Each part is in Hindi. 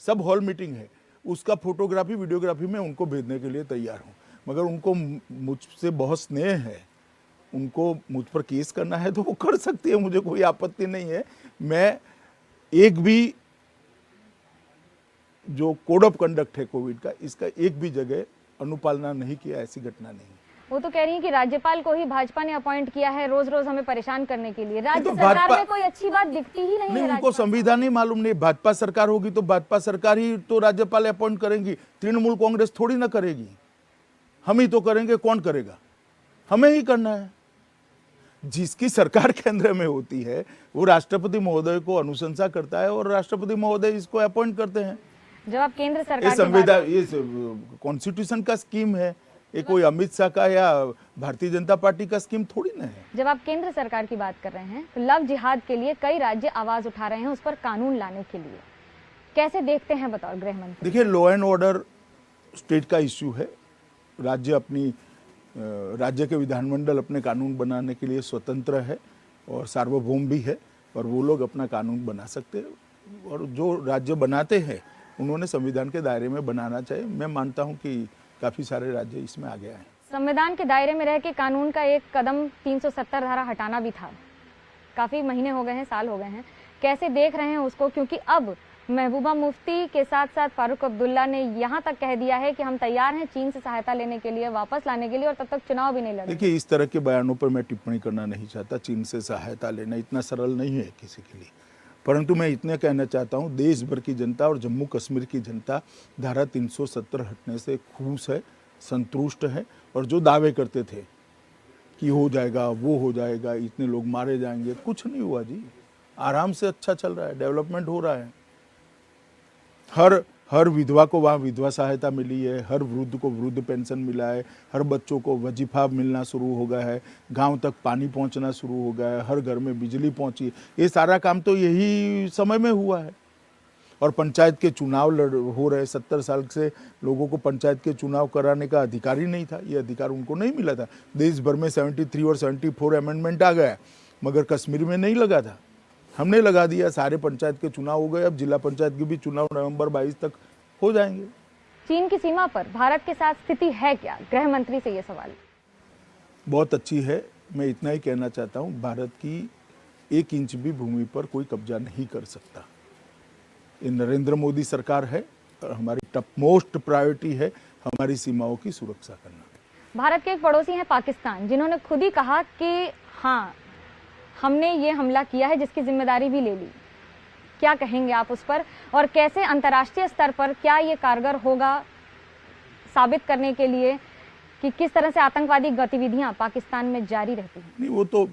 सब हॉल मीटिंग है, उसका फोटोग्राफी वीडियोग्राफी में उनको भेजने के लिए तैयार हूँ। मगर उनको मुझसे बहुत स्नेह है, उनको मुझ पर केस करना है तो वो कर सकती है, मुझे कोई आपत्ति नहीं है। मैं एक भी जो कोड ऑफ कंडक्ट है कोविड का, इसका एक भी जगह अनुपालना नहीं किया, ऐसी घटना नहीं। वो तो कह रही है कि राज्यपाल को ही भाजपा ने अपॉइंट किया है रोज रोज हमें परेशान करने के लिए। राज्य सरकार में कोई अच्छी बात दिखती ही नहीं है। उनको संविधान ही मालूम नहीं। भाजपा सरकार होगी तो भाजपा सरकार ही तो राज्यपाल अपॉइंट करेंगी, तृणमूल कांग्रेस थोड़ी ना करेगी। हम ही तो करेंगे, कौन करेगा? हमें ही करना है। जिसकी सरकार केंद्र में होती है वो राष्ट्रपति महोदय को अनुशंसा करता है और राष्ट्रपति महोदय इसको अपॉइंट करते हैं। जब आप केंद्र सरकार, संविधान, ये कॉन्स्टिट्यूशन का स्कीम है, ये कोई अमित शाह का या भारतीय जनता पार्टी का स्कीम थोड़ी ना है। जब आप केंद्र सरकार की बात कर रहे हैं तो लव जिहाद के लिए कई राज्य आवाज उठा रहे हैं, उस पर कानून लाने के लिए कैसे देखते हैं बतौर गृह मंत्री? देखिए, लॉ एंड ऑर्डर स्टेट का इश्यू है। राज्य के विधानमंडल अपने कानून बनाने के लिए स्वतंत्र है और सार्वभौम भी है, और वो लोग अपना कानून बना सकते हैं। और जो राज्य बनाते हैं उन्होंने संविधान के दायरे में बनाना चाहिए। मैं मानता हूं कि काफी सारे राज्य इसमें आ गया है। संविधान के दायरे में रह के कानून का एक कदम 370 धारा हटाना भी था। काफी महीने हो गए हैं, साल हो गए हैं, कैसे देख रहे हैं उसको? क्योंकि अब महबूबा मुफ्ती के साथ साथ फारूक अब्दुल्ला ने यहाँ तक कह दिया है कि हम तैयार हैं चीन से सहायता लेने के लिए, वापस लाने के लिए, और तब तक चुनाव भी नहीं लड़ेंगे। देखिए, इस तरह के बयानों पर मैं टिप्पणी करना नहीं चाहता। चीन से सहायता लेना इतना सरल नहीं है किसी के लिए। परंतु मैं इतने कहना चाहता हूँ, देश भर की जनता और जम्मू कश्मीर की जनता धारा 370 हटने से खुश है, संतुष्ट है। और जो दावे करते थे कि हो जाएगा, वो हो जाएगा, इतने लोग मारे जाएंगे, कुछ नहीं हुआ जी। आराम से अच्छा चल रहा है, डेवलपमेंट हो रहा है। हर विधवा को वहाँ विधवा सहायता मिली है, हर वृद्ध को वृद्ध पेंशन मिला है, हर बच्चों को वजीफा मिलना शुरू हो गया है, गांव तक पानी पहुंचना शुरू हो गया है, हर घर में बिजली पहुंची। ये सारा काम तो यही समय में हुआ है। और पंचायत के चुनाव हो रहे। 70 साल से लोगों को पंचायत के चुनाव कराने का अधिकार ही नहीं था, ये अधिकार उनको नहीं मिला था। देश भर में 73 और 74 अमेंडमेंट आ गया, मगर कश्मीर में नहीं लगा था, हमने लगा दिया। सारे पंचायत के चुनाव हो गए, अब जिला पंचायत के भी चुनाव नवंबर 22 तक हो जाएंगे। चीन की सीमा पर भारत के साथ स्थिति है क्या? गृह मंत्री से ये सवाल। बहुत अच्छी है। मैं इतना ही कहना चाहता हूँ, भारत की 1 इंच भी भूमि पर कोई कब्जा नहीं कर सकता। ये नरेंद्र मोदी सरकार है और हमारी टॉप मोस्ट प्रायोरिटी है हमारी सीमाओं की सुरक्षा करना। भारत के एक पड़ोसी हैं पाकिस्तान, जिन्होंने खुद ही कहा कि हाँ, हमने ये हमला किया है जिसकी जिम्मेदारी भी ले ली। क्या कहेंगे आप उस पर? और कैसे अंतर्राष्ट्रीय स्तर पर क्या ये कारगर होगा साबित करने के लिए कि किस तरह से आतंकवादी गतिविधियां पाकिस्तान में जारी रहती हैं? नहीं, वो तो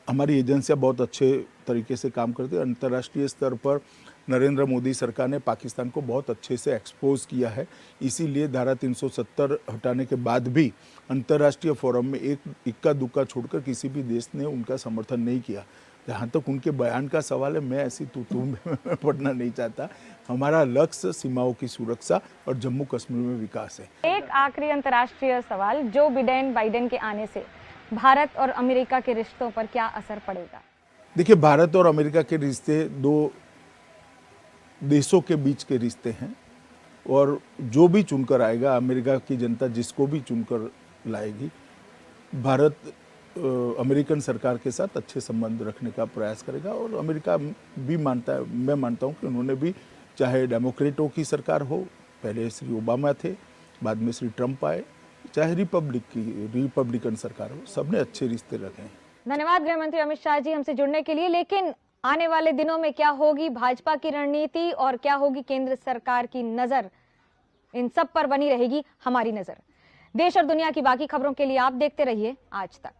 हमारी एजेंसियां बहुत अच्छे तरीके से काम करती है। अंतर्राष्ट्रीय स्तर पर नरेंद्र मोदी सरकार ने पाकिस्तान को बहुत अच्छे से एक्सपोज किया है। इसीलिए धारा 370 हटाने के बाद भी अंतर्राष्ट्रीय फोरम में एक इक्का दुक्का छोड़कर किसी भी देश ने उनका समर्थन नहीं किया। जहाँ तक उनके बयान का सवाल है, मैं ऐसी तू में पढ़ना नहीं चाहता। हमारा लक्ष्य सीमाओं की सुरक्षा और जम्मू कश्मीर में विकास है। एक आखिरी अंतर्राष्ट्रीय सवाल, जो बाइडेन के आने से भारत और अमेरिका के रिश्तों पर क्या असर पड़ेगा? देखिए, भारत और अमेरिका के रिश्ते दो देशों के बीच के रिश्ते हैं, और जो भी चुनकर आएगा, अमेरिका की जनता जिसको भी चुनकर लाएगी, भारत अमेरिकन सरकार के साथ अच्छे संबंध रखने का प्रयास करेगा। और अमेरिका भी मानता है, मैं मानता हूं कि उन्होंने भी, चाहे डेमोक्रेटों की सरकार हो, पहले श्री ओबामा थे, बाद में श्री ट्रंप आए, चाहे रिपब्लिकन सरकार हो, सबने अच्छे रिश्ते रखे हैं। धन्यवाद गृह मंत्री अमित शाह जी हमसे जुड़ने के लिए। लेकिन आने वाले दिनों में क्या होगी भाजपा की रणनीति और क्या होगी केंद्र सरकार की नजर, इन सब पर बनी रहेगी हमारी नजर। देश और दुनिया की बाकी खबरों के लिए आप देखते रहिए आज तक।